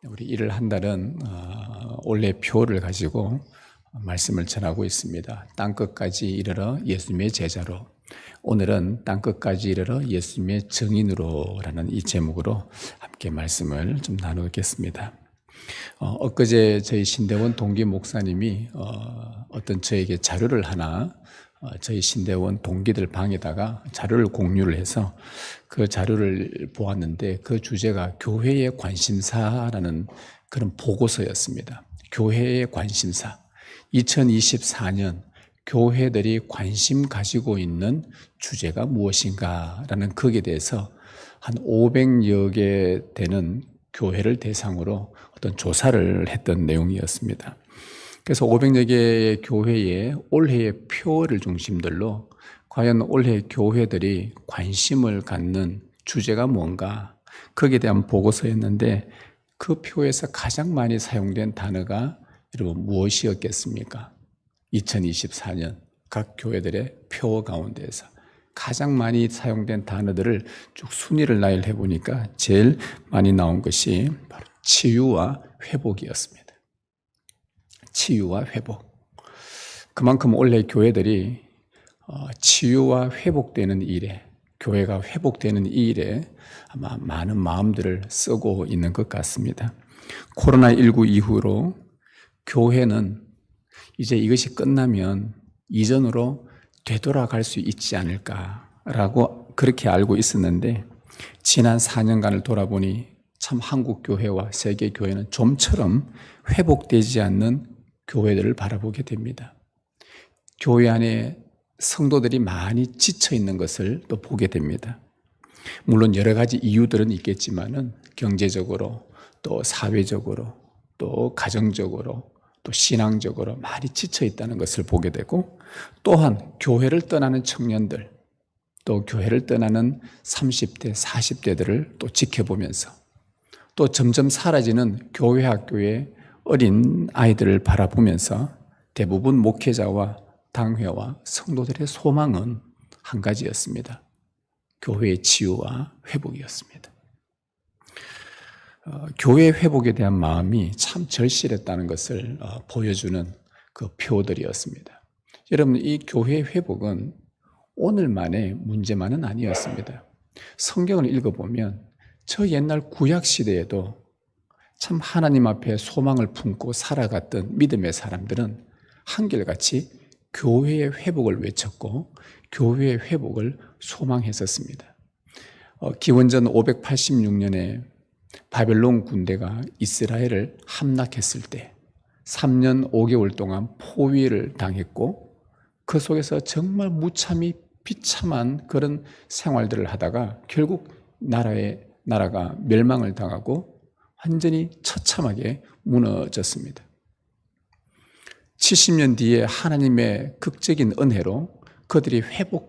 우리 일을 한 달은 올해 표를 가지고 말씀을 전하고 있습니다. 땅끝까지 이르러 예수님의 제자로, 오늘은 땅끝까지 이르러 예수님의 증인으로라는 이 제목으로 함께 말씀을 좀 나누겠습니다. 엊그제 저희 신대원 동기 목사님이 어떤 저에게 자료를 하나 저희 신대원 동기들 방에다가 자료를 공유를 해서 그 자료를 보았는데 그 주제가 교회의 관심사라는 그런 보고서였습니다. 교회의 관심사. 2024년 교회들이 관심 가지고 있는 주제가 무엇인가라는 거기에 대해서 한 500여 개 되는 교회를 대상으로 어떤 조사를 했던 내용이었습니다. 그래서 500여 개의 교회의 올해의 표를 중심들로 과연 올해 교회들이 관심을 갖는 주제가 뭔가, 거기에 대한 보고서였는데 그 표에서 가장 많이 사용된 단어가 여러분 무엇이었겠습니까? 2024년 각 교회들의 표 가운데에서 가장 많이 사용된 단어들을 쭉 순위를 나열해 보니까 제일 많이 나온 것이 바로 치유와 회복이었습니다. 치유와 회복. 그만큼 올해 교회들이 치유와 회복되는 일에, 교회가 회복되는 이 일에 아마 많은 마음들을 쓰고 있는 것 같습니다. 코로나19 이후로 교회는 이제 이것이 끝나면 이전으로 되돌아갈 수 있지 않을까라고 그렇게 알고 있었는데, 지난 4년간을 돌아보니 참 한국 교회와 세계 교회는 좀처럼 회복되지 않는 교회들을 바라보게 됩니다. 교회 안에 성도들이 많이 지쳐 있는 것을 또 보게 됩니다. 물론 여러 가지 이유들은 있겠지만은 경제적으로, 또 사회적으로, 또 가정적으로, 또 신앙적으로 많이 지쳐 있다는 것을 보게 되고, 또한 교회를 떠나는 청년들, 또 교회를 떠나는 30대, 40대들을 또 지켜보면서 또 점점 사라지는 교회 학교의 어린 아이들을 바라보면서 대부분 목회자와 당회와 성도들의 소망은 한 가지였습니다. 교회의 치유와 회복이었습니다. 교회 회복에 대한 마음이 참 절실했다는 것을 보여주는 그 표들이었습니다. 여러분, 이 교회 회복은 오늘만의 문제만은 아니었습니다. 성경을 읽어보면 저 옛날 구약 시대에도 참 하나님 앞에 소망을 품고 살아갔던 믿음의 사람들은 한결같이 교회의 회복을 외쳤고 교회의 회복을 소망했었습니다. 기원전 586년에 바벨론 군대가 이스라엘을 함락했을 때 3년 5개월 동안 포위를 당했고, 그 속에서 정말 무참히 비참한 그런 생활들을 하다가 결국 나라가 멸망을 당하고 완전히 처참하게 무너졌습니다. 70년 뒤에 하나님의 극적인 은혜로 그들이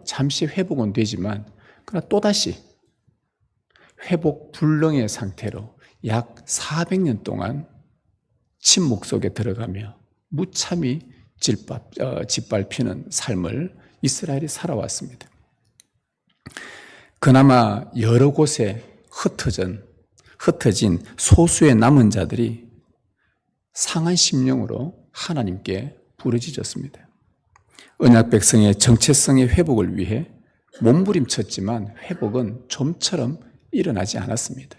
잠시 회복은 되지만 그러나 또다시 회복 불능의 상태로 약 400년 동안 침묵 속에 들어가며 무참히 짓밟히는 삶을 이스라엘이 살아왔습니다. 그나마 여러 곳에 흩어진 소수의 남은 자들이 상한 심령으로 하나님께 부르짖었습니다. 언약 백성의 정체성의 회복을 위해 몸부림쳤지만 회복은 좀처럼 일어나지 않았습니다.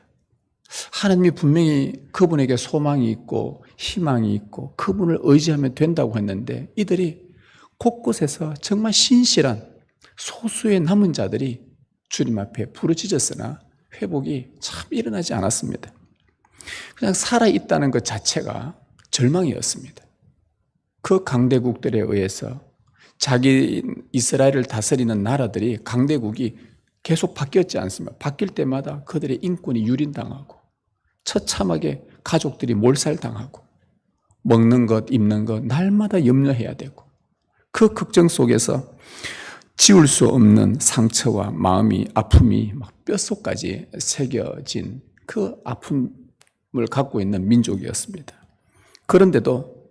하나님이 분명히 그분에게 소망이 있고 희망이 있고 그분을 의지하면 된다고 했는데, 이들이 곳곳에서 정말 신실한 소수의 남은 자들이 주님 앞에 부르짖었으나 회복이 참 일어나지 않았습니다. 그냥 살아있다는 것 자체가 절망이었습니다. 그 강대국들에 의해서 자기 이스라엘을 다스리는 나라들이, 강대국이 계속 바뀌었지 않습니까? 바뀔 때마다 그들의 인권이 유린당하고 처참하게 가족들이 몰살당하고 먹는 것, 입는 것 날마다 염려해야 되고, 그 걱정 속에서 지울 수 없는 상처와 아픔이 막 뼛속까지 새겨진 그 아픔을 갖고 있는 민족이었습니다. 그럼에도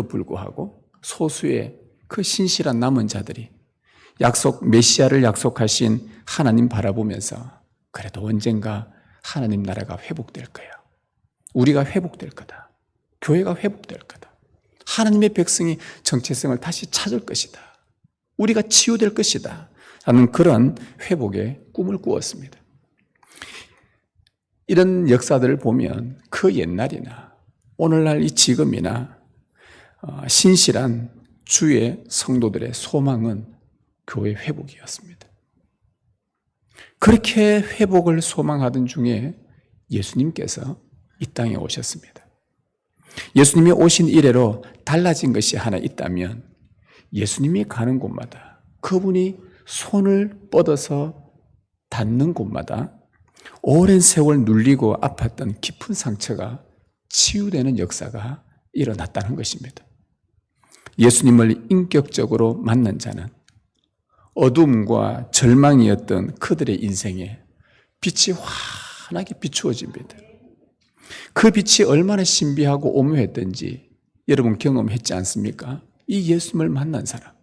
불구하고 소수의 그 신실한 남은 자들이 메시아를 약속하신 하나님 바라보면서 그래도 언젠가 하나님 나라가 회복될 거야, 우리가 회복될 거다. 교회가 회복될 거다. 하나님의 백성이 정체성을 다시 찾을 것이다. 우리가 치유될 것이다. 라는 그런 회복의 꿈을 꾸었습니다. 이런 역사들을 보면 그 옛날이나 오늘날 이 지금이나 신실한 주의 성도들의 소망은 교회 회복이었습니다. 그렇게 회복을 소망하던 중에 예수님께서 이 땅에 오셨습니다. 예수님이 오신 이래로 달라진 것이 하나 있다면 예수님이 가는 곳마다 그분이 손을 뻗어서 닿는 곳마다 오랜 세월 눌리고 아팠던 깊은 상처가 치유되는 역사가 일어났다는 것입니다. 예수님을 인격적으로 만난 자는 어둠과 절망이었던 그들의 인생에 빛이 환하게 비추어집니다. 그 빛이 얼마나 신비하고 오묘했던지 여러분 경험했지 않습니까? 이 예수님을 만난 사람,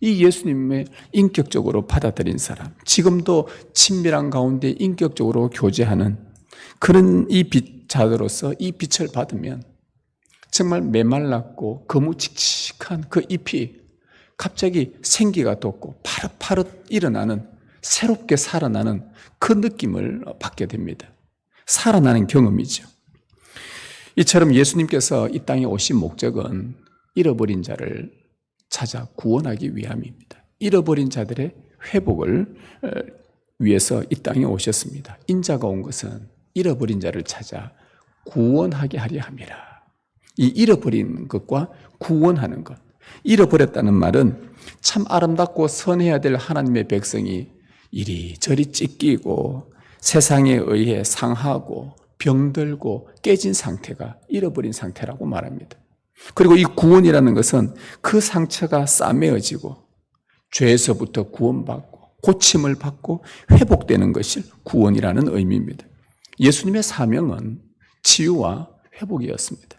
이 예수님을 인격적으로 받아들인 사람, 지금도 친밀한 가운데 인격적으로 교제하는 그런 이 빛자로서 이 빛을 받으면 정말 메말랐고 거무칙칙한 그 잎이 갑자기 생기가 돋고 파릇파릇 일어나는, 새롭게 살아나는 그 느낌을 받게 됩니다. 살아나는 경험이죠. 이처럼 예수님께서 이 땅에 오신 목적은 잃어버린 자를 찾아 구원하기 위함입니다. 잃어버린 자들의 회복을 위해서 이 땅에 오셨습니다. 인자가 온 것은 잃어버린 자를 찾아 구원하게 하려 함이라. 이 잃어버린 것과 구원하는 것, 잃어버렸다는 말은 참 아름답고 선해야 될 하나님의 백성이 이리저리 찢기고 세상에 의해 상하고 병들고 깨진 상태가 잃어버린 상태라고 말합니다. 그리고 이 구원이라는 것은 그 상처가 싸매어지고 죄에서부터 구원받고 고침을 받고 회복되는 것이 구원이라는 의미입니다. 예수님의 사명은 치유와 회복이었습니다.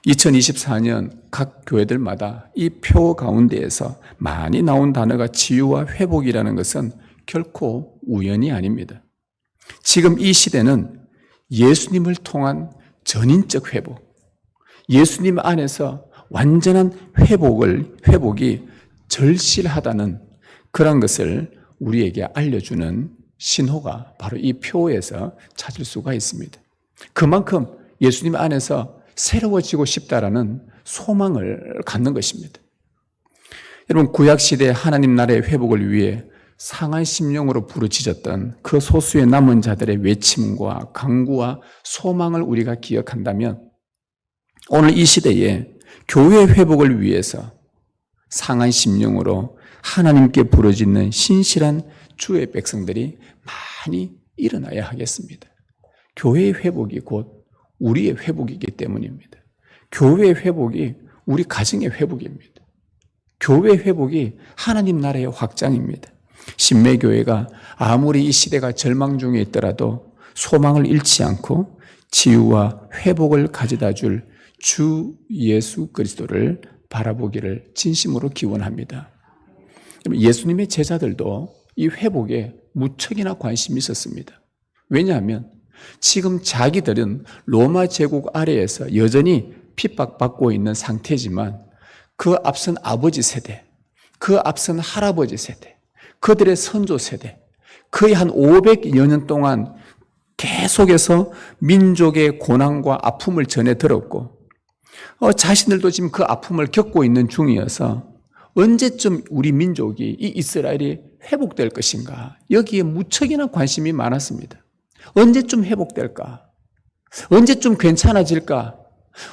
2024년 각 교회들마다 이 표 가운데에서 많이 나온 단어가 치유와 회복이라는 것은 결코 우연이 아닙니다. 지금 이 시대는 예수님을 통한 전인적 회복, 예수님 안에서 완전한 회복이 절실하다는 그런 것을 우리에게 알려주는 신호가 바로 이 표에서 찾을 수가 있습니다. 그만큼 예수님 안에서 새로워지고 싶다라는 소망을 갖는 것입니다. 여러분, 구약시대 하나님 나라의 회복을 위해 상한 심령으로 부르짖었던 그 소수의 남은 자들의 외침과 강구와 소망을 우리가 기억한다면 오늘 이 시대에 교회 회복을 위해서 상한 심령으로 하나님께 부르짖는 신실한 주의 백성들이 많이 일어나야 하겠습니다. 교회의 회복이 곧 우리의 회복이기 때문입니다. 교회의 회복이 우리 가정의 회복입니다. 교회 회복이 하나님 나라의 확장입니다. 신매교회가 아무리 이 시대가 절망 중에 있더라도 소망을 잃지 않고 치유와 회복을 가져다 줄 주 예수 그리스도를 바라보기를 진심으로 기원합니다. 예수님의 제자들도 이 회복에 무척이나 관심이 있었습니다. 왜냐하면 지금 자기들은 로마 제국 아래에서 여전히 핍박받고 있는 상태지만 그 앞선 아버지 세대, 그 앞선 할아버지 세대, 그들의 선조 세대, 거의 한 500여 년 동안 계속해서 민족의 고난과 아픔을 전해 들었고 자신들도 지금 그 아픔을 겪고 있는 중이어서 언제쯤 우리 민족이 이 이스라엘이 회복될 것인가, 여기에 무척이나 관심이 많았습니다. 언제쯤 회복될까? 언제쯤 괜찮아질까?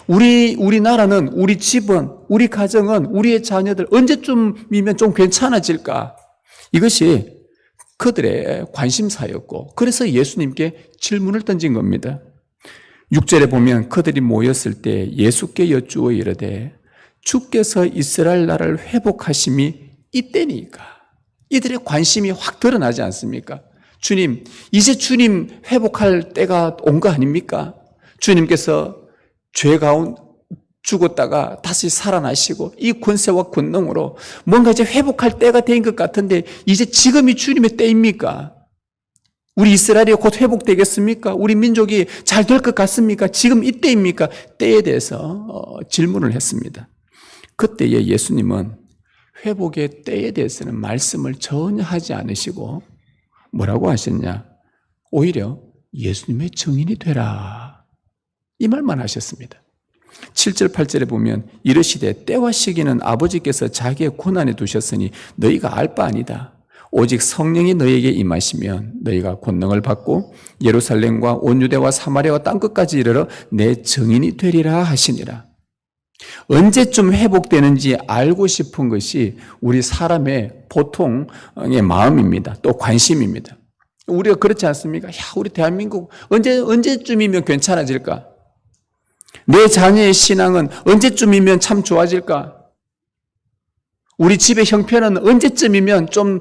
우리나라는, 우리 집은, 우리 가정은, 우리의 자녀들 언제쯤이면 좀 괜찮아질까? 이것이 그들의 관심사였고, 그래서 예수님께 질문을 던진 겁니다. 6절에 보면 그들이 모였을 때 예수께 여쭈어 이르되 주께서 이스라엘 나라를 회복하심이 이때니까. 이들의 관심이 확 드러나지 않습니까? 주님, 이제 주님 회복할 때가 온 거 아닙니까? 주님께서 죄 가운데 죽었다가 다시 살아나시고 이 권세와 권능으로 뭔가 이제 회복할 때가 된 것 같은데 이제 지금이 주님의 때입니까? 우리 이스라엘이 곧 회복되겠습니까? 우리 민족이 잘 될 것 같습니까? 지금 이때입니까? 때에 대해서 질문을 했습니다. 그때에 예수님은 회복의 때에 대해서는 말씀을 전혀 하지 않으시고 뭐라고 하셨냐? 오히려 예수님의 증인이 되라. 이 말만 하셨습니다. 7절 8절에 보면 이르시되 때와 시기는 아버지께서 자기의 권한에 두셨으니 너희가 알 바 아니다. 오직 성령이 너희에게 임하시면 너희가 권능을 받고 예루살렘과 온 유대와 사마리아와 땅끝까지 이르러 내 증인이 되리라 하시니라. 언제쯤 회복되는지 알고 싶은 것이 우리 사람의 보통의 마음입니다. 또 관심입니다. 우리가 그렇지 않습니까? 야, 우리 대한민국 언제쯤이면 괜찮아질까? 내 자녀의 신앙은 언제쯤이면 참 좋아질까? 우리 집의 형편은 언제쯤이면 좀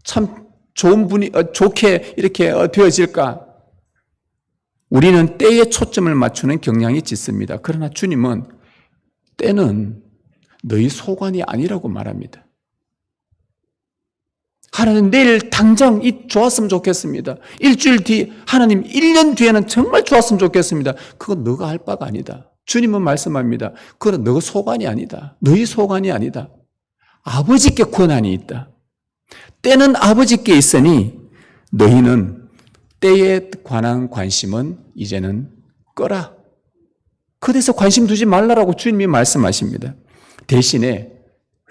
참 좋은 분이 좋게 이렇게 되어질까? 우리는 때에 초점을 맞추는 경향이 짙습니다. 그러나 주님은 때는 너희 소관이 아니라고 말합니다. 하나님 내일 당장 좋았으면 좋겠습니다. 일주일 뒤, 하나님 1년 뒤에는 정말 좋았으면 좋겠습니다. 그건 너가 할 바가 아니다. 주님은 말씀합니다. 그건 너 소관이 아니다. 너희 소관이 아니다. 아버지께 권한이 있다. 때는 아버지께 있으니 너희는 때에 관한 관심은 이제는 꺼라. 그래서 관심 두지 말라라고 주님이 말씀하십니다. 대신에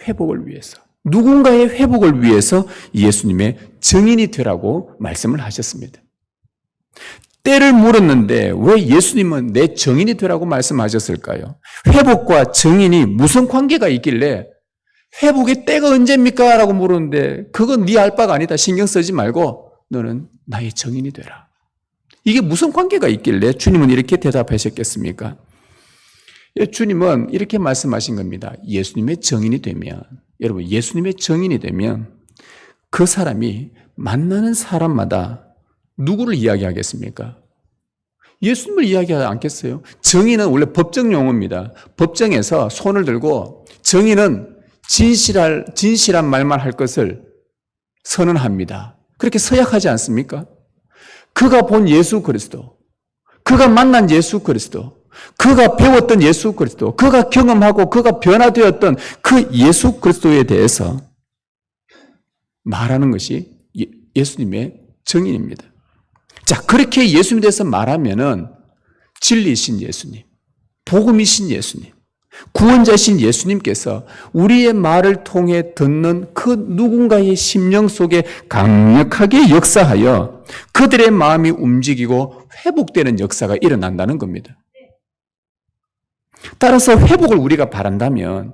회복을 위해서, 누군가의 회복을 위해서 예수님의 증인이 되라고 말씀을 하셨습니다. 때를 물었는데 왜 예수님은 내 증인이 되라고 말씀하셨을까요? 회복과 증인이 무슨 관계가 있길래 회복의 때가 언제입니까? 라고 물었는데 그건 네 알 바가 아니다. 신경 쓰지 말고 너는 나의 증인이 되라. 이게 무슨 관계가 있길래 주님은 이렇게 대답하셨겠습니까? 주님은 이렇게 말씀하신 겁니다. 예수님의 증인이 되면, 여러분 예수님의 증인이 되면 그 사람이 만나는 사람마다 누구를 이야기하겠습니까? 예수님을 이야기하지 않겠어요? 증인은 원래 법정 용어입니다. 법정에서 손을 들고 증인은 진실한 말만 할 것을 선언합니다. 그렇게 서약하지 않습니까? 그가 본 예수 그리스도, 그가 만난 예수 그리스도, 그가 배웠던 예수 그리스도, 그가 경험하고 그가 변화되었던 그 예수 그리스도에 대해서 말하는 것이 예수님의 증인입니다. 자, 그렇게 예수님에 대해서 말하면은 진리이신 예수님, 복음이신 예수님, 구원자신 예수님께서 우리의 말을 통해 듣는 그 누군가의 심령 속에 강력하게 역사하여 그들의 마음이 움직이고 회복되는 역사가 일어난다는 겁니다. 따라서 회복을 우리가 바란다면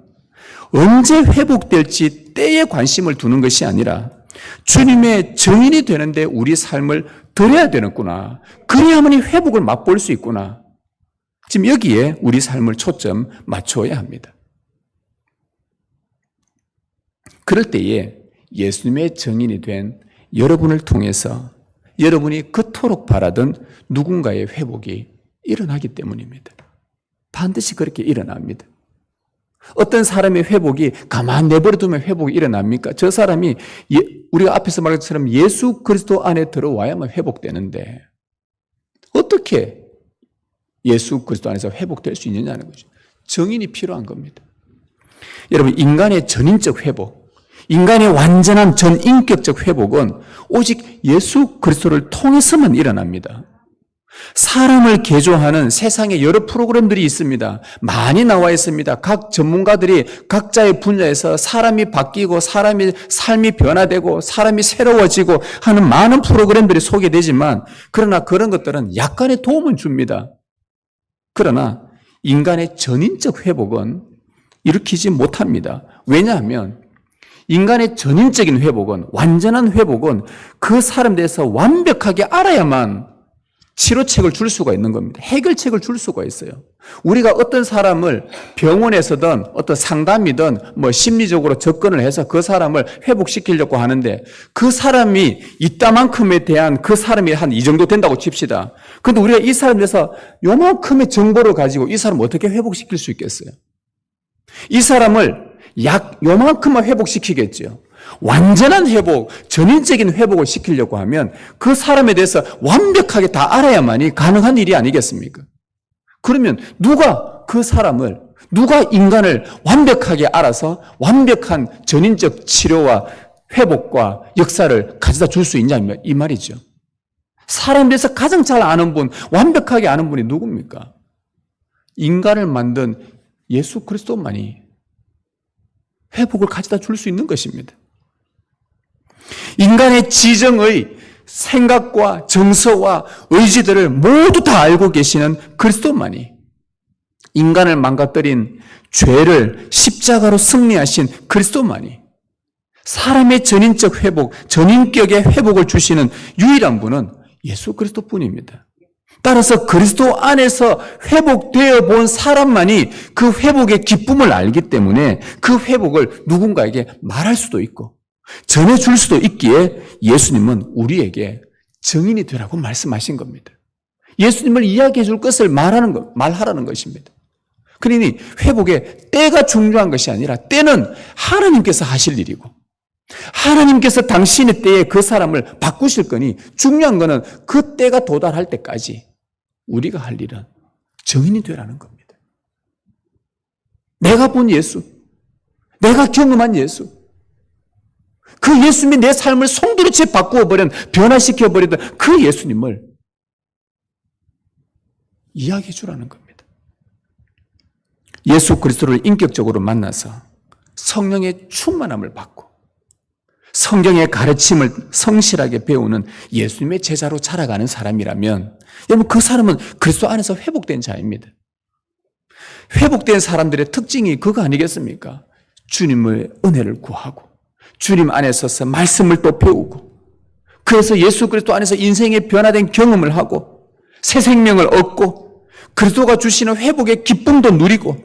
언제 회복될지 때에 관심을 두는 것이 아니라 주님의 증인이 되는데 우리 삶을 드려야 되는구나. 그래야만이 회복을 맛볼 수 있구나. 지금 여기에 우리 삶을 초점 맞춰야 합니다. 그럴 때에 예수님의 증인이 된 여러분을 통해서 여러분이 그토록 바라던 누군가의 회복이 일어나기 때문입니다. 반드시 그렇게 일어납니다. 어떤 사람의 회복이 가만 내버려두면 회복이 일어납니까? 저 사람이 우리가 앞에서 말한 것처럼 예수 그리스도 안에 들어와야만 회복되는데 어떻게 예수 그리스도 안에서 회복될 수 있느냐는 거죠. 증인이 필요한 겁니다. 여러분, 인간의 전인적 회복, 인간의 완전한 전인격적 회복은 오직 예수 그리스도를 통해서만 일어납니다. 사람을 개조하는 세상에 여러 프로그램들이 있습니다. 많이 나와 있습니다. 각 전문가들이 각자의 분야에서 사람이 바뀌고 사람의 삶이 변화되고 사람이 새로워지고 하는 많은 프로그램들이 소개되지만 그러나 그런 것들은 약간의 도움은 줍니다. 그러나 인간의 전인적 회복은 일으키지 못합니다. 왜냐하면 인간의 전인적인 회복은, 완전한 회복은 그 사람에 대해서 완벽하게 알아야만 치료책을 줄 수가 있는 겁니다. 해결책을 줄 수가 있어요. 우리가 어떤 사람을 병원에서든 어떤 상담이든 심리적으로 접근을 해서 그 사람을 회복시키려고 하는데 그 사람이 이따만큼에 대한 그 사람이 한 이 정도 된다고 칩시다. 그런데 우리가 이 사람에 대해서 요만큼의 정보를 가지고 이 사람을 어떻게 회복시킬 수 있겠어요? 이 사람을 약 요만큼만 회복시키겠죠. 완전한 회복, 전인적인 회복을 시키려고 하면 그 사람에 대해서 완벽하게 다 알아야만이 가능한 일이 아니겠습니까? 그러면 누가 인간을 완벽하게 알아서 완벽한 전인적 치료와 회복과 역사를 가져다 줄 수 있냐 이 말이죠. 사람에 대해서 가장 잘 아는 분, 완벽하게 아는 분이 누굽니까? 인간을 만든 예수 그리스도만이 회복을 가져다 줄 수 있는 것입니다. 인간의 지정의 생각과 정서와 의지들을 모두 다 알고 계시는 그리스도만이 인간을 망가뜨린 죄를 십자가로 승리하신 그리스도만이 사람의 전인적 회복, 전인격의 회복을 주시는 유일한 분은 예수 그리스도뿐입니다. 따라서 그리스도 안에서 회복되어 본 사람만이 그 회복의 기쁨을 알기 때문에 그 회복을 누군가에게 말할 수도 있고 전해줄 수도 있기에 예수님은 우리에게 증인이 되라고 말씀하신 겁니다. 예수님을 이야기해 줄 것을 말하라는 것입니다. 그러니 회복의 때가 중요한 것이 아니라 때는 하나님께서 하실 일이고 하나님께서 당신의 때에 그 사람을 바꾸실 거니 중요한 거는 그 때가 도달할 때까지 우리가 할 일은 증인이 되라는 겁니다. 내가 본 예수, 내가 경험한 예수, 그 예수님이 내 삶을 송두리째 바꾸어버린, 변화시켜버리던 그 예수님을 이야기해 주라는 겁니다. 예수 그리스도를 인격적으로 만나서 성령의 충만함을 받고 성경의 가르침을 성실하게 배우는 예수님의 제자로 자라가는 사람이라면 여러분 그 사람은 그리스도 안에서 회복된 자입니다. 회복된 사람들의 특징이 그거 아니겠습니까? 주님의 은혜를 구하고 주님 안에 서서 말씀을 또 배우고 그래서 예수 그리스도 안에서 인생의 변화된 경험을 하고 새 생명을 얻고 그리스도가 주시는 회복의 기쁨도 누리고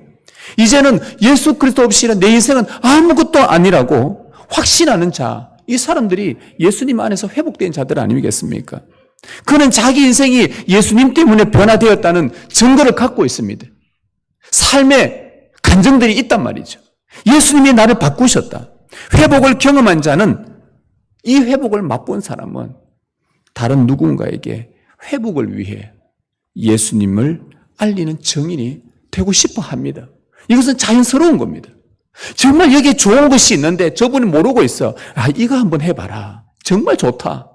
이제는 예수 그리스도 없이는 내 인생은 아무것도 아니라고 확신하는 자, 이 사람들이 예수님 안에서 회복된 자들 아니겠습니까? 그는 자기 인생이 예수님 때문에 변화되었다는 증거를 갖고 있습니다. 삶의 간증들이 있단 말이죠. 예수님이 나를 바꾸셨다. 회복을 경험한 자는 이 회복을 맛본 사람은 다른 누군가에게 회복을 위해 예수님을 알리는 증인이 되고 싶어 합니다. 이것은 자연스러운 겁니다. 정말 여기에 좋은 것이 있는데 저분이 모르고 있어. 아, 이거 한번 해봐라. 정말 좋다.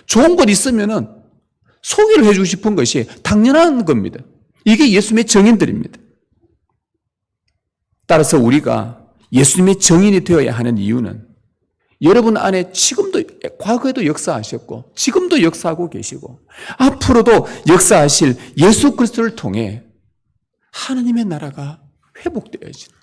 좋은 것 있으면은 소개를 해주고 싶은 것이 당연한 겁니다. 이게 예수님의 증인들입니다. 따라서 우리가 예수님의 증인이 되어야 하는 이유는 여러분 안에 지금도 과거에도 역사하셨고 지금도 역사하고 계시고 앞으로도 역사하실 예수 그리스도를 통해 하나님의 나라가 회복되어지는 것.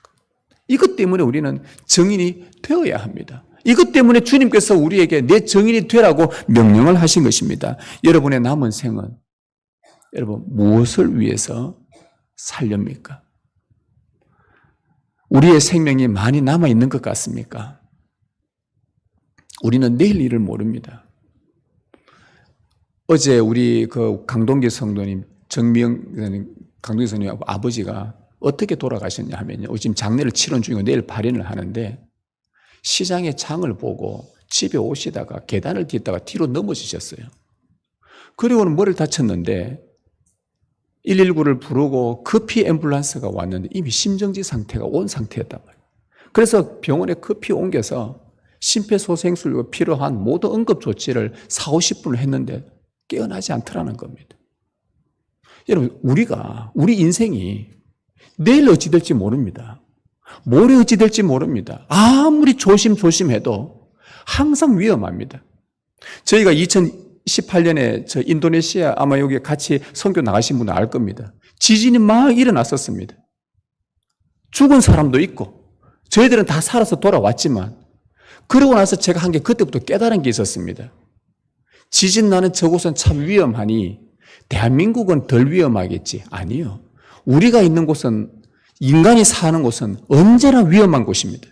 이것 때문에 우리는 증인이 되어야 합니다. 이것 때문에 주님께서 우리에게 내 증인이 되라고 명령을 하신 것입니다. 여러분의 남은 생은 여러분 무엇을 위해서 살렵니까? 우리의 생명이 많이 남아있는 것 같습니까? 우리는 내일 일을 모릅니다. 어제 우리 그 강동기 성도님, 정미영 강동기 성도님 아버지가 어떻게 돌아가셨냐 하면요. 지금 장례를 치른 중이고 내일 발인을 하는데 시장의 장을 보고 집에 오시다가 계단을 딛다가 뒤로 넘어지셨어요. 그리고는 머리를 다쳤는데 119를 부르고 급히 앰뷸런스가 왔는데 이미 심정지 상태가 온 상태였단 말이에요. 그래서 병원에 급히 옮겨서 심폐소생술과 필요한 모든 응급조치를 40-50분을 했는데 깨어나지 않더라는 겁니다. 여러분, 우리 인생이 내일 어찌 될지 모릅니다. 모레 어찌 될지 모릅니다. 아무리 조심해도 항상 위험합니다. 저희가 2018년에 저 인도네시아 아마 여기 같이 선교 나가신 분은 알 겁니다. 지진이 막 일어났었습니다. 죽은 사람도 있고 저희들은 다 살아서 돌아왔지만 그러고 나서 제가 한 게 그때부터 깨달은 게 있었습니다. 지진 나는 저곳은 참 위험하니 대한민국은 덜 위험하겠지. 아니요. 우리가 있는 곳은 인간이 사는 곳은 언제나 위험한 곳입니다.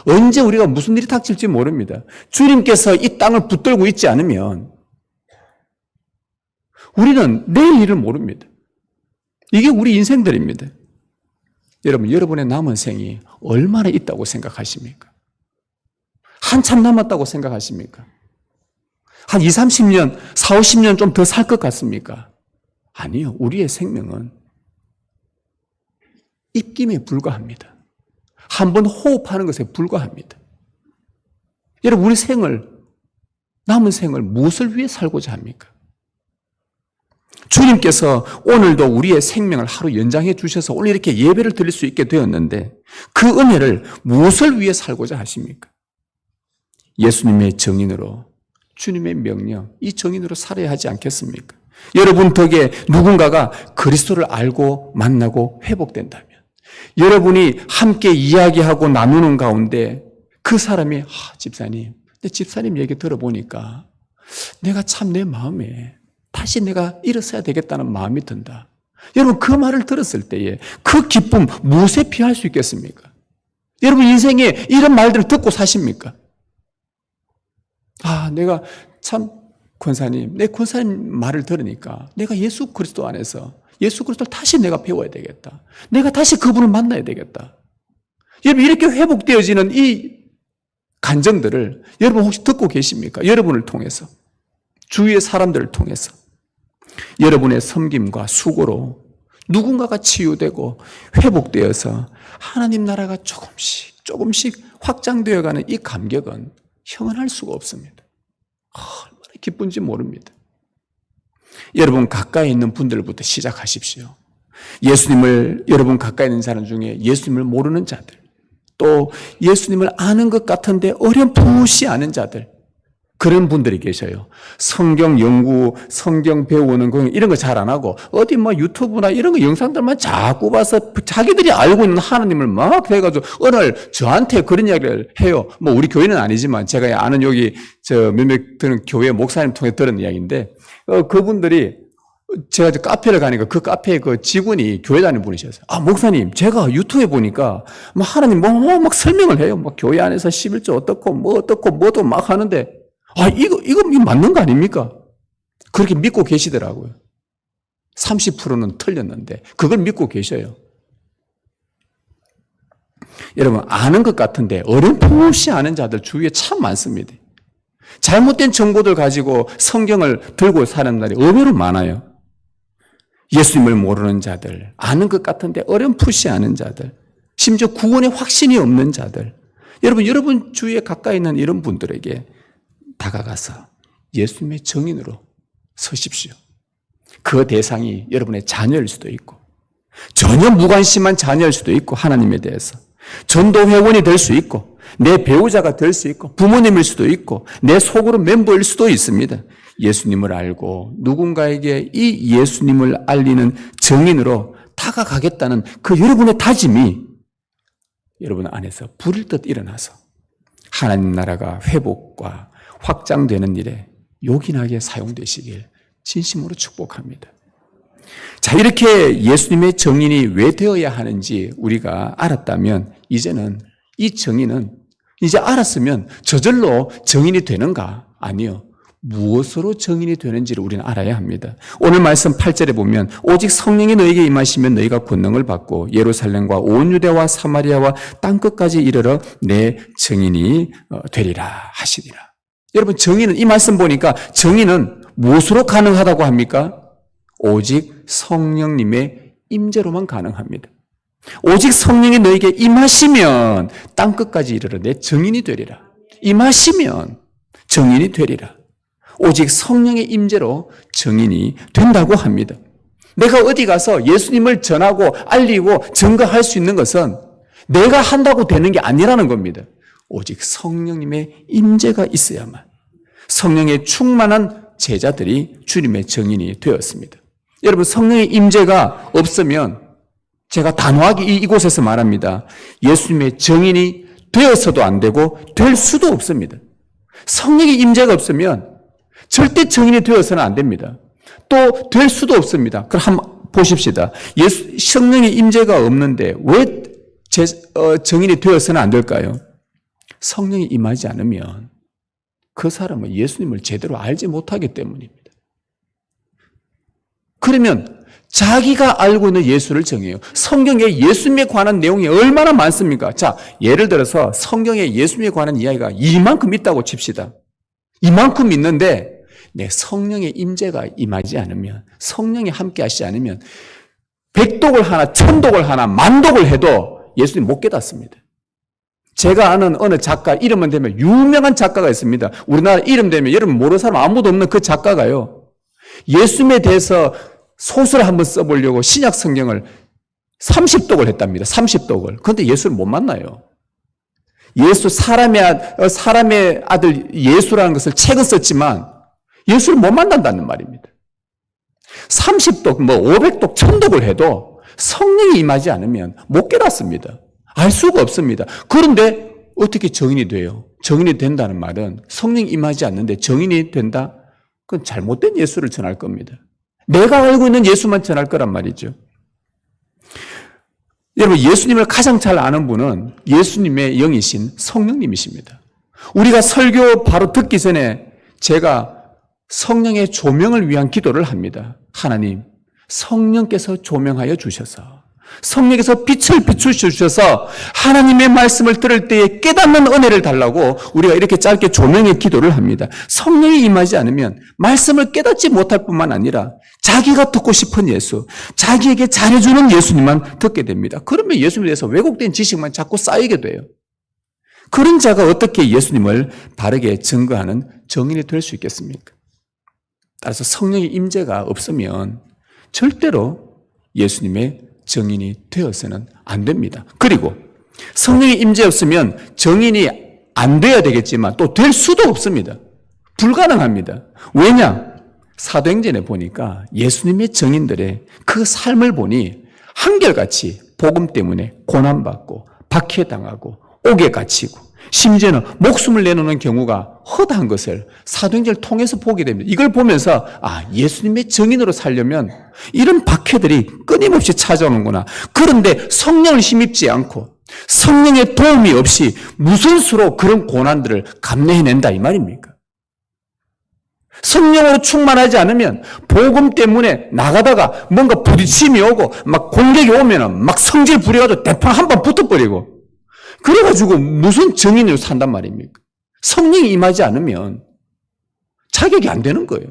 언제 우리가 무슨 일이 닥칠지 모릅니다. 주님께서 이 땅을 붙들고 있지 않으면 우리는 내일 일을 모릅니다. 이게 우리 인생들입니다. 여러분, 여러분의 남은 생이 얼마나 있다고 생각하십니까? 한참 남았다고 생각하십니까? 한 2, 30년, 4, 50년 좀 더 살 것 같습니까? 아니요. 우리의 생명은 입김에 불과합니다. 한번 호흡하는 것에 불과합니다. 여러분, 우리 남은 생을 무엇을 위해 살고자 합니까? 주님께서 오늘도 우리의 생명을 하루 연장해 주셔서 오늘 이렇게 예배를 드릴 수 있게 되었는데 그 은혜를 무엇을 위해 살고자 하십니까? 예수님의 정인으로, 주님의 명령, 이 정인으로 살아야 하지 않겠습니까? 여러분 덕에 누군가가 그리스도를 알고 만나고 회복된다면, 여러분이 함께 이야기하고 나누는 가운데 그 사람이 집사님, 내 집사님 얘기 들어보니까 내가 참 내 마음에 다시 내가 일어서야 되겠다는 마음이 든다. 여러분 그 말을 들었을 때에 그 기쁨 무엇에 비할 수 있겠습니까? 여러분 인생에 이런 말들을 듣고 사십니까? 내가 참 권사님, 내 권사님 말을 들으니까 내가 예수 그리스도 안에서 예수 그리스도를 다시 내가 배워야 되겠다. 내가 다시 그분을 만나야 되겠다. 여러분 이렇게 회복되어지는 이 간정들을 여러분 혹시 듣고 계십니까? 여러분을 통해서, 주위의 사람들을 통해서 여러분의 섬김과 수고로 누군가가 치유되고 회복되어서 하나님 나라가 조금씩 확장되어가는 이 감격은 형언할 수가 없습니다. 얼마나 기쁜지 모릅니다. 여러분 가까이 있는 분들부터 시작하십시오. 여러분 가까이 있는 사람 중에 예수님을 모르는 자들, 또 예수님을 아는 것 같은데 어렴풋이 아는 자들, 그런 분들이 계셔요. 성경 연구, 성경 배우는 거 이런 거 잘 안 하고 어디 유튜브나 이런 거 영상들만 자꾸 봐서 자기들이 알고 있는 하나님을 막 해가지고 오늘 저한테 그런 이야기를 해요. 우리 교회는 아니지만 제가 아는 여기 몇몇 드는 교회 목사님 통해 들은 이야기인데 그분들이 제가 카페를 가니까 그 카페에 그 직원이 교회 다니는 분이셨어요. 목사님, 제가 유튜브에 보니까 하나님 막 설명을 해요. 교회 안에서 11조 어떻고 뭐도 막 하는데 이거 맞는 거 아닙니까? 그렇게 믿고 계시더라고요. 30%는 틀렸는데 그걸 믿고 계셔요. 여러분 아는 것 같은데 어렴풋이 아는 자들 주위에 참 많습니다. 잘못된 정보들 가지고 성경을 들고 사는 날이 의외로 많아요. 예수님을 모르는 자들, 아는 것 같은데 어렴풋이 아는 자들, 심지어 구원의 확신이 없는 자들, 여러분 주위에 가까이 있는 이런 분들에게 다가가서 예수님의 정인으로 서십시오. 그 대상이 여러분의 자녀일 수도 있고 전혀 무관심한 자녀일 수도 있고 하나님에 대해서 전도회원이 될 수 있고 내 배우자가 될 수 있고 부모님일 수도 있고 내 속으로 멤버일 수도 있습니다. 예수님을 알고 누군가에게 이 예수님을 알리는 정인으로 다가가겠다는 그 여러분의 다짐이 여러분 안에서 불일 듯 일어나서 하나님 나라가 회복과 확장되는 일에 요긴하게 사용되시길 진심으로 축복합니다. 자, 이렇게 예수님의 정인이 왜 되어야 하는지 우리가 알았다면 이제는 이 정인은 이제 알았으면 저절로 정인이 되는가? 아니요. 무엇으로 정인이 되는지를 우리는 알아야 합니다. 오늘 말씀 8절에 보면 오직 성령이 너에게 임하시면 너희가 권능을 받고 예루살렘과 온 유대와 사마리아와 땅끝까지 이르러 내 정인이 되리라 하시니라. 여러분 정인은 이 말씀 보니까 정인은 무엇으로 가능하다고 합니까? 오직 성령님의 임재로만 가능합니다. 오직 성령이 너에게 임하시면 땅끝까지 이르러 내 정인이 되리라. 임하시면 정인이 되리라. 오직 성령의 임재로 정인이 된다고 합니다. 내가 어디 가서 예수님을 전하고 알리고 증거할 수 있는 것은 내가 한다고 되는 게 아니라는 겁니다. 오직 성령님의 임재가 있어야만 성령의 충만한 제자들이 주님의 정인이 되었습니다. 여러분 성령의 임재가 없으면 제가 단호하게 이곳에서 말합니다. 예수님의 정인이 되어서도 안 되고 될 수도 없습니다. 성령의 임재가 없으면 절대 정인이 되어서는 안 됩니다. 또 될 수도 없습니다. 그럼 한번 보십시다. 성령의 임재가 없는데 왜 정인이 되어서는 안 될까요? 성령이 임하지 않으면 그 사람은 예수님을 제대로 알지 못하기 때문입니다. 그러면 자기가 알고 있는 예수를 정해요. 성경에 예수님에 관한 내용이 얼마나 많습니까? 자, 예를 들어서 성경에 예수님에 관한 이야기가 이만큼 있다고 칩시다. 이만큼 있는데 성령의 임재가 임하지 않으면, 성령이 함께 하시지 않으면 100독을 하나, 1000독을 하나, 10,000독을 해도 예수님 못 깨닫습니다. 제가 아는 어느 작가 이름만 대면 유명한 작가가 있습니다. 우리나라 이름 대면 여러분 모르는 사람 아무도 없는 그 작가가요. 예수님에 대해서 소설을 한번 써보려고 신약 성경을 30독을 했답니다. 30독을. 그런데 예수를 못 만나요. 예수 사람의 아들 예수라는 것을 책은 썼지만 예수를 못 만난다는 말입니다. 30독, 500독, 1000독을 해도 성령이 임하지 않으면 못 깨닫습니다. 알 수가 없습니다. 그런데 어떻게 정인이 돼요? 정인이 된다는 말은 성령이 임하지 않는데 정인이 된다? 그건 잘못된 예수를 전할 겁니다. 내가 알고 있는 예수만 전할 거란 말이죠. 여러분, 예수님을 가장 잘 아는 분은 예수님의 영이신 성령님이십니다. 우리가 설교 바로 듣기 전에 제가 성령의 조명을 위한 기도를 합니다. 하나님, 성령께서 조명하여 주셔서, 성령께서 빛을 비추셔서 하나님의 말씀을 들을 때에 깨닫는 은혜를 달라고 우리가 이렇게 짧게 조명의 기도를 합니다. 성령이 임하지 않으면 말씀을 깨닫지 못할 뿐만 아니라 자기가 듣고 싶은 예수, 자기에게 잘해주는 예수님만 듣게 됩니다. 그러면 예수님에 대해서 왜곡된 지식만 자꾸 쌓이게 돼요. 그런 자가 어떻게 예수님을 바르게 증거하는 정인이 될 수 있겠습니까? 따라서 성령의 임재가 없으면 절대로 예수님의 정인이 되어서는 안 됩니다. 그리고 성령의 임재 없으면 정인이 안 돼야 되겠지만 또 될 수도 없습니다. 불가능합니다. 왜냐? 사도행전에 보니까 예수님의 정인들의 그 삶을 보니 한결같이 복음 때문에 고난받고 박해당하고 옥에 갇히고 심지어는 목숨을 내놓는 경우가 허다한 것을 사도행전을 통해서 보게 됩니다. 이걸 보면서 예수님의 정인으로 살려면 이런 박해들이 끊임없이 찾아오는구나. 그런데 성령을 힘입지 않고 성령의 도움이 없이 무슨 수로 그런 고난들을 감내해낸다 이 말입니까? 성령으로 충만하지 않으면 복음 때문에 나가다가 뭔가 부딪힘이 오고 막 공격이 오면은 막 성질 부려가지고 대판 한 번 붙어버리고 그래가지고 무슨 정인으로 산단 말입니까? 성령이 임하지 않으면 자격이 안 되는 거예요.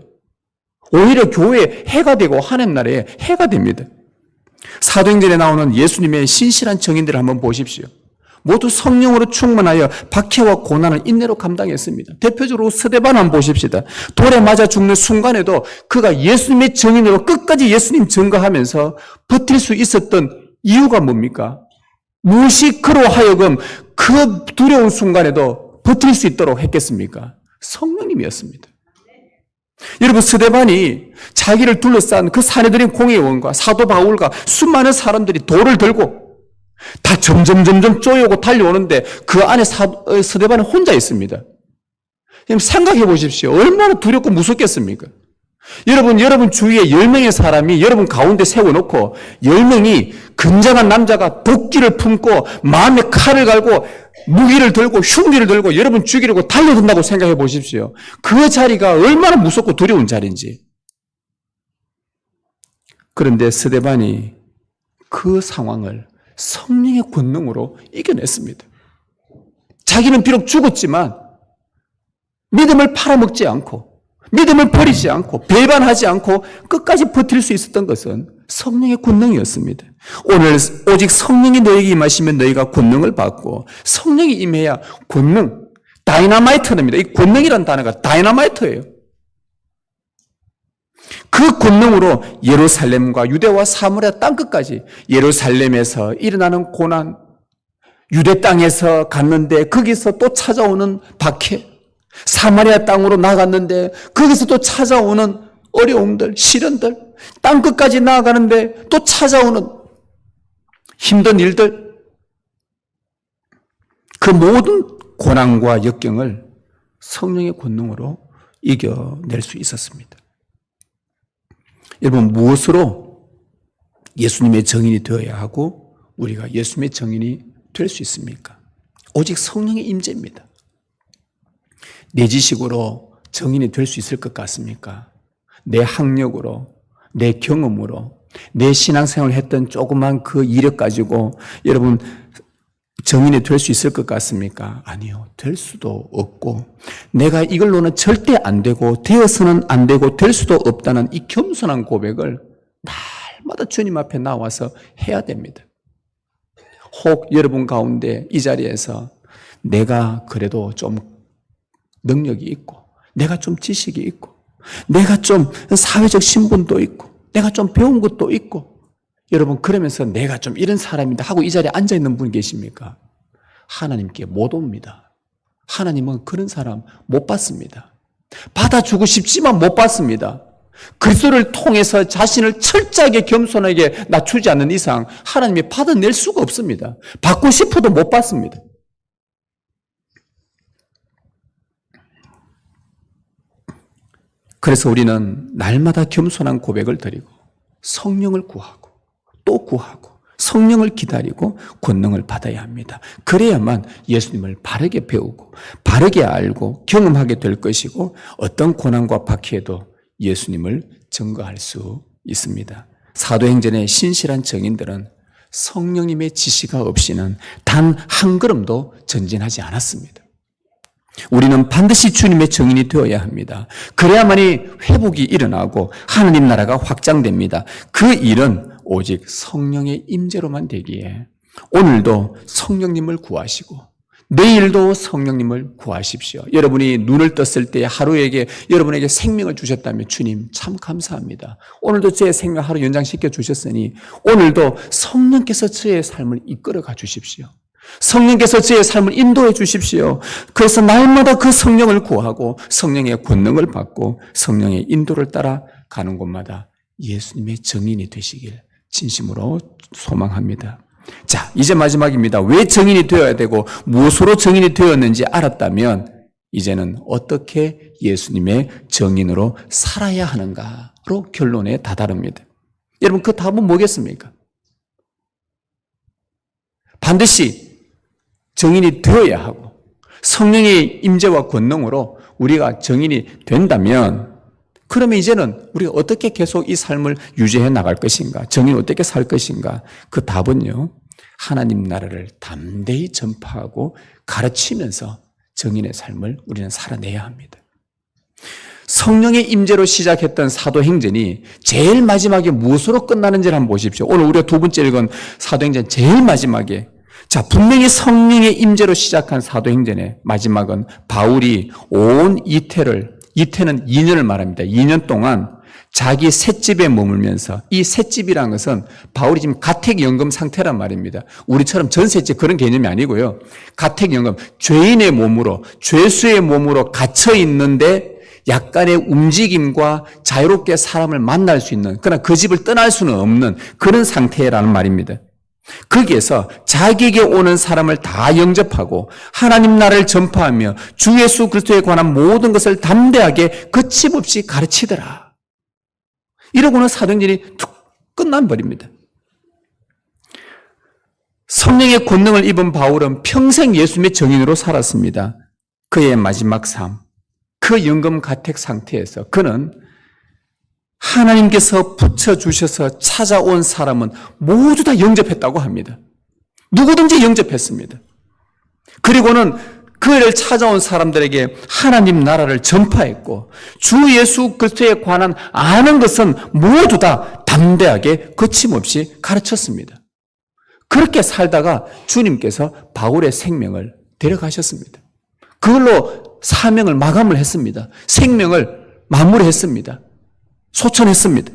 오히려 교회에 해가 되고 하는 날에 해가 됩니다. 사도행전에 나오는 예수님의 신실한 정인들을 한번 보십시오. 모두 성령으로 충만하여 박해와 고난을 인내로 감당했습니다. 대표적으로 스데반 한번 보십시다. 돌에 맞아 죽는 순간에도 그가 예수님의 정인으로 끝까지 예수님 증거하면서 버틸 수 있었던 이유가 뭡니까? 무엇이 그로 하여금 그 두려운 순간에도 버틸 수 있도록 했겠습니까? 성령님이었습니다. 여러분, 스데반이 자기를 둘러싼 그 사내들인 공회원과 사도 바울과 수많은 사람들이 돌을 들고 다 점점 쪼여오고 달려오는데 그 안에 스데반은 혼자 있습니다. 생각해 보십시오. 얼마나 두렵고 무섭겠습니까? 여러분 주위에 10명의 사람이 여러분 가운데 세워놓고 10명이 건장한 남자가 도끼를 품고 마음에 칼을 갈고 무기를 들고 흉기를 들고 여러분 죽이려고 달려든다고 생각해 보십시오. 그 자리가 얼마나 무섭고 두려운 자리인지. 그런데 스데반이 그 상황을 성령의 권능으로 이겨냈습니다. 자기는 비록 죽었지만 믿음을 팔아먹지 않고 믿음을 버리지 않고 배반하지 않고 끝까지 버틸 수 있었던 것은 성령의 권능이었습니다. 오늘 오직 성령이 너에게 임하시면 너희가 권능을 받고 성령이 임해야 권능, 다이너마이트입니다. 이 권능이라는 단어가 다이너마이트예요. 그 권능으로 예루살렘과 유대와 사마리아 땅끝까지 예루살렘에서 일어나는 고난, 유대 땅에서 갔는데 거기서 또 찾아오는 박해, 사마리아 땅으로 나갔는데 거기서 또 찾아오는 어려움들, 시련들, 땅끝까지 나아가는데 또 찾아오는 힘든 일들, 그 모든 고난과 역경을 성령의 권능으로 이겨낼 수 있었습니다. 여러분, 무엇으로 예수님의 정인이 되어야 하고 우리가 예수님의 정인이 될 수 있습니까? 오직 성령의 임재입니다. 내 지식으로 정인이 될 수 있을 것 같습니까? 내 학력으로, 내 경험으로 내 신앙생활을 했던 조그만 그 이력 가지고 여러분 정인이 될 수 있을 것 같습니까? 아니요. 될 수도 없고 내가 이걸로는 절대 안 되고 되어서는 안 되고 될 수도 없다는 이 겸손한 고백을 날마다 주님 앞에 나와서 해야 됩니다. 혹 여러분 가운데 이 자리에서 내가 그래도 좀 능력이 있고 내가 좀 지식이 있고 내가 좀 사회적 신분도 있고 내가 좀 배운 것도 있고 여러분 그러면서 내가 좀 이런 사람이다 하고 이 자리에 앉아있는 분 계십니까? 하나님께 못 옵니다. 하나님은 그런 사람 못 받습니다. 받아주고 싶지만 못 받습니다. 그리스도를 통해서 자신을 철저하게 겸손하게 낮추지 않는 이상 하나님이 받아낼 수가 없습니다. 받고 싶어도 못 받습니다. 그래서 우리는 날마다 겸손한 고백을 드리고 성령을 구하고 또 구하고 성령을 기다리고 권능을 받아야 합니다. 그래야만 예수님을 바르게 배우고 바르게 알고 경험하게 될 것이고 어떤 고난과 박해에도 예수님을 증거할 수 있습니다. 사도행전의 신실한 증인들은 성령님의 지시가 없이는 단 한 걸음도 전진하지 않았습니다. 우리는 반드시 주님의 증인이 되어야 합니다. 그래야만이 회복이 일어나고 하나님 나라가 확장됩니다. 그 일은 오직 성령의 임재로만 되기에 오늘도 성령님을 구하시고 내일도 성령님을 구하십시오. 여러분이 눈을 떴을 때 하루에게 여러분에게 생명을 주셨다면 주님 참 감사합니다. 오늘도 제 생명 하루 연장시켜 주셨으니 오늘도 성령께서 저의 삶을 이끌어가 주십시오. 성령께서 저의 삶을 인도해 주십시오. 그래서 날마다 그 성령을 구하고 성령의 권능을 받고 성령의 인도를 따라 가는 곳마다 예수님의 증인이 되시길 진심으로 소망합니다. 자, 이제 마지막입니다. 왜 증인이 되어야 되고 무엇으로 증인이 되었는지 알았다면 이제는 어떻게 예수님의 증인으로 살아야 하는가로 결론에 다다릅니다. 여러분 그 답은 뭐겠습니까? 반드시 증인이 되어야 하고 성령의 임재와 권능으로 우리가 증인이 된다면 그러면 이제는 우리가 어떻게 계속 이 삶을 유지해 나갈 것인가? 증인이 어떻게 살 것인가? 그 답은요. 하나님 나라를 담대히 전파하고 가르치면서 증인의 삶을 우리는 살아내야 합니다. 성령의 임재로 시작했던 사도행전이 제일 마지막에 무엇으로 끝나는지를 한번 보십시오. 오늘 우리가 두 번째 읽은 사도행전 제일 마지막에 자, 분명히 성령의 임재로 시작한 사도행전의 마지막은 바울이 온 이태는 2년을 말합니다. 2년 동안 자기 셋집에 머물면서 이 셋집이라는 것은 바울이 지금 가택연금 상태란 말입니다. 우리처럼 전셋집 그런 개념이 아니고요. 가택연금, 죄인의 몸으로, 죄수의 몸으로 갇혀 있는데 약간의 움직임과 자유롭게 사람을 만날 수 있는 그러나 그 집을 떠날 수는 없는 그런 상태라는 말입니다. 거기에서 자기에게 오는 사람을 다 영접하고 하나님 나라를 전파하며 주 예수 그리스도에 관한 모든 것을 담대하게 거침없이 가르치더라. 이러고는 사도행전이 툭 끝나버립니다. 성령의 권능을 입은 바울은 평생 예수님의 증인으로 살았습니다. 그의 마지막 삶, 그 연금 가택 상태에서 그는 하나님께서 붙여주셔서 찾아온 사람은 모두 다 영접했다고 합니다. 누구든지 영접했습니다. 그리고는 그를 찾아온 사람들에게 하나님 나라를 전파했고 주 예수 그리스도에 관한 아는 것은 모두 다 담대하게 거침없이 가르쳤습니다. 그렇게 살다가 주님께서 바울의 생명을 데려가셨습니다. 그걸로 사명을 마감을 했습니다. 생명을 마무리했습니다. 소천했습니다.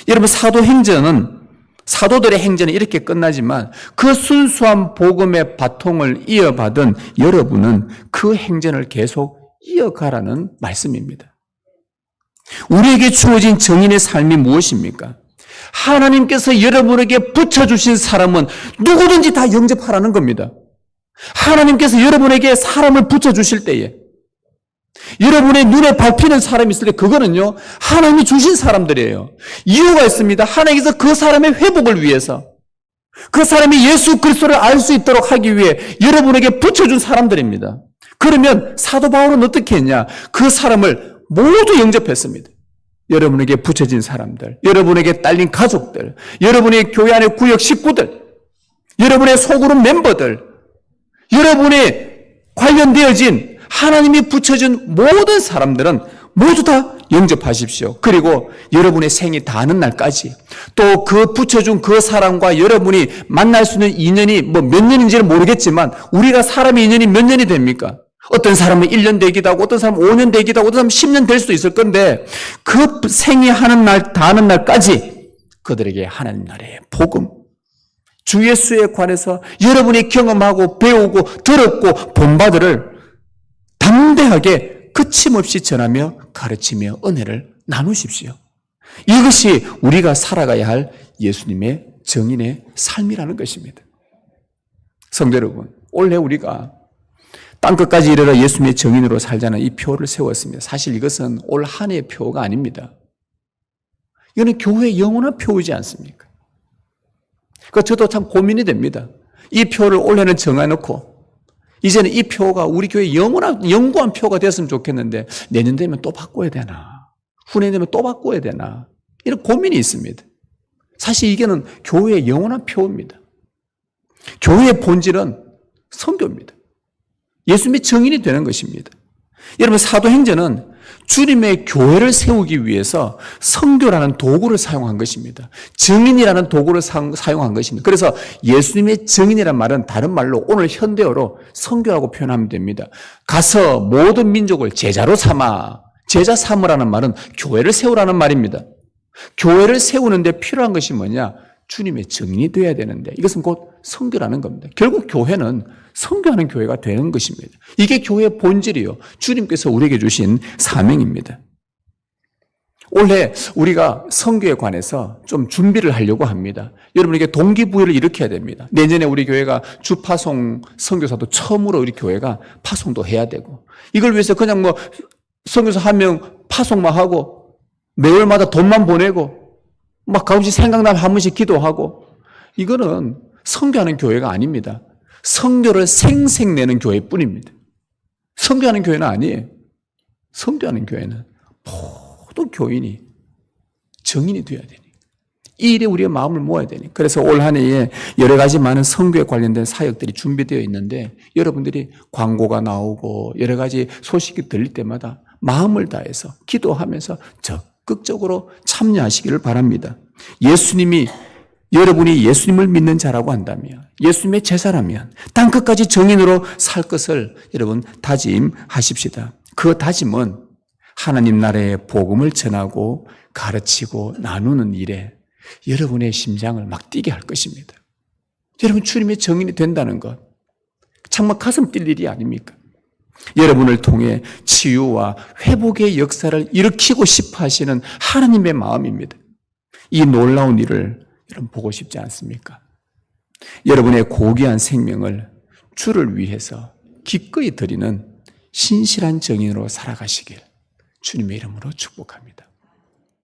여러분 사도행전은 사도들의 행전은 이렇게 끝나지만 그 순수한 복음의 바통을 이어받은 여러분은 그 행전을 계속 이어가라는 말씀입니다. 우리에게 주어진 증인의 삶이 무엇입니까? 하나님께서 여러분에게 붙여주신 사람은 누구든지 다 영접하라는 겁니다. 하나님께서 여러분에게 사람을 붙여주실 때에 여러분의 눈에 밟히는 사람이 있을 때 그거는요 하나님이 주신 사람들이에요. 이유가 있습니다. 하나님께서 그 사람의 회복을 위해서 그 사람이 예수 그리스도를 알 수 있도록 하기 위해 여러분에게 붙여준 사람들입니다. 그러면 사도 바울은 어떻게 했냐? 그 사람을 모두 영접했습니다. 여러분에게 붙여진 사람들, 여러분에게 딸린 가족들, 여러분의 교회 안의 구역 식구들, 여러분의 소그룹 멤버들, 여러분의 관련되어진 하나님이 붙여준 모든 사람들은 모두 다 영접하십시오. 그리고 여러분의 생이 다하는 날까지 또 그 붙여준 그 사람과 여러분이 만날 수 있는 인연이 몇 년인지는 모르겠지만 우리가 사람의 인연이 몇 년이 됩니까? 어떤 사람은 1년 되기도 하고 어떤 사람은 5년 되기도 하고 어떤 사람은 10년 될 수도 있을 건데 그 생이 하는 날, 다하는 날까지 그들에게 하나님 나라의 복음, 주 예수에 관해서 여러분이 경험하고 배우고 들었고 본 바들을 담대하게 거침없이 전하며 가르치며 은혜를 나누십시오. 이것이 우리가 살아가야 할 예수님의 정인의 삶이라는 것입니다. 성도 여러분, 올해 우리가 땅끝까지 이르러 예수님의 정인으로 살자는 이 표를 세웠습니다. 사실 이것은 올 한 해의 표가 아닙니다. 이거는 교회의 영원한 표이지 않습니까? 그러니까 저도 참 고민이 됩니다. 이 표를 올해는 정해놓고 이제는 이 표가 우리 교회의 영구한 표가 됐으면 좋겠는데 내년 되면 또 바꿔야 되나? 후年되면 또 바꿔야 되나? 이런 고민이 있습니다. 사실 이게는 교회의 영원한 표입니다. 교회의 본질은 선교입니다. 예수님의 정인이 되는 것입니다. 여러분, 사도행전은 주님의 교회를 세우기 위해서 선교라는 도구를 사용한 것입니다. 정인이라는 도구를 사용한 것입니다. 그래서 예수님의 정인이라는 말은 다른 말로 오늘 현대어로 선교라고 표현하면 됩니다. 가서 모든 민족을 제자로 삼아, 제자 삼으라는 말은 교회를 세우라는 말입니다. 교회를 세우는데 필요한 것이 뭐냐? 주님의 정인이 되어야 되는데 이것은 곧 선교라는 겁니다. 결국 교회는 선교하는 교회가 되는 것입니다. 이게 교회의 본질이요. 주님께서 우리에게 주신 사명입니다. 올해 우리가 선교에 관해서 좀 준비를 하려고 합니다. 여러분에게 동기부여를 일으켜야 됩니다. 내년에 우리 교회가 주파송 선교사도 처음으로 우리 교회가 파송도 해야 되고 이걸 위해서 그냥 선교사 한 명 파송만 하고 매월마다 돈만 보내고 막 가끔씩 생각나면 한 번씩 기도하고 이거는 선교하는 교회가 아닙니다. 선교를 생색내는 교회뿐입니다. 선교하는 교회는 아니에요. 선교하는 교회는 모든 교인이 정인이 되어야 되니 이 일에 우리가 마음을 모아야 되니 그래서 올 한 해에 여러 가지 많은 선교에 관련된 사역들이 준비되어 있는데 여러분들이 광고가 나오고 여러 가지 소식이 들릴 때마다 마음을 다해서 기도하면서 적극적으로 참여하시기를 바랍니다. 여러분이 예수님을 믿는 자라고 한다면 예수님의 제자라면 땅끝까지 정인으로 살 것을 여러분 다짐하십시다. 그 다짐은 하나님 나라의 복음을 전하고 가르치고 나누는 일에 여러분의 심장을 막 뛰게 할 것입니다. 여러분 주님의 정인이 된다는 것 정말 가슴 뛸 일이 아닙니까? 여러분을 통해 치유와 회복의 역사를 일으키고 싶어 하시는 하나님의 마음입니다. 이 놀라운 일을 여러분 보고 싶지 않습니까? 여러분의 고귀한 생명을 주를 위해서 기꺼이 드리는 신실한 정인으로 살아가시길 주님의 이름으로 축복합니다.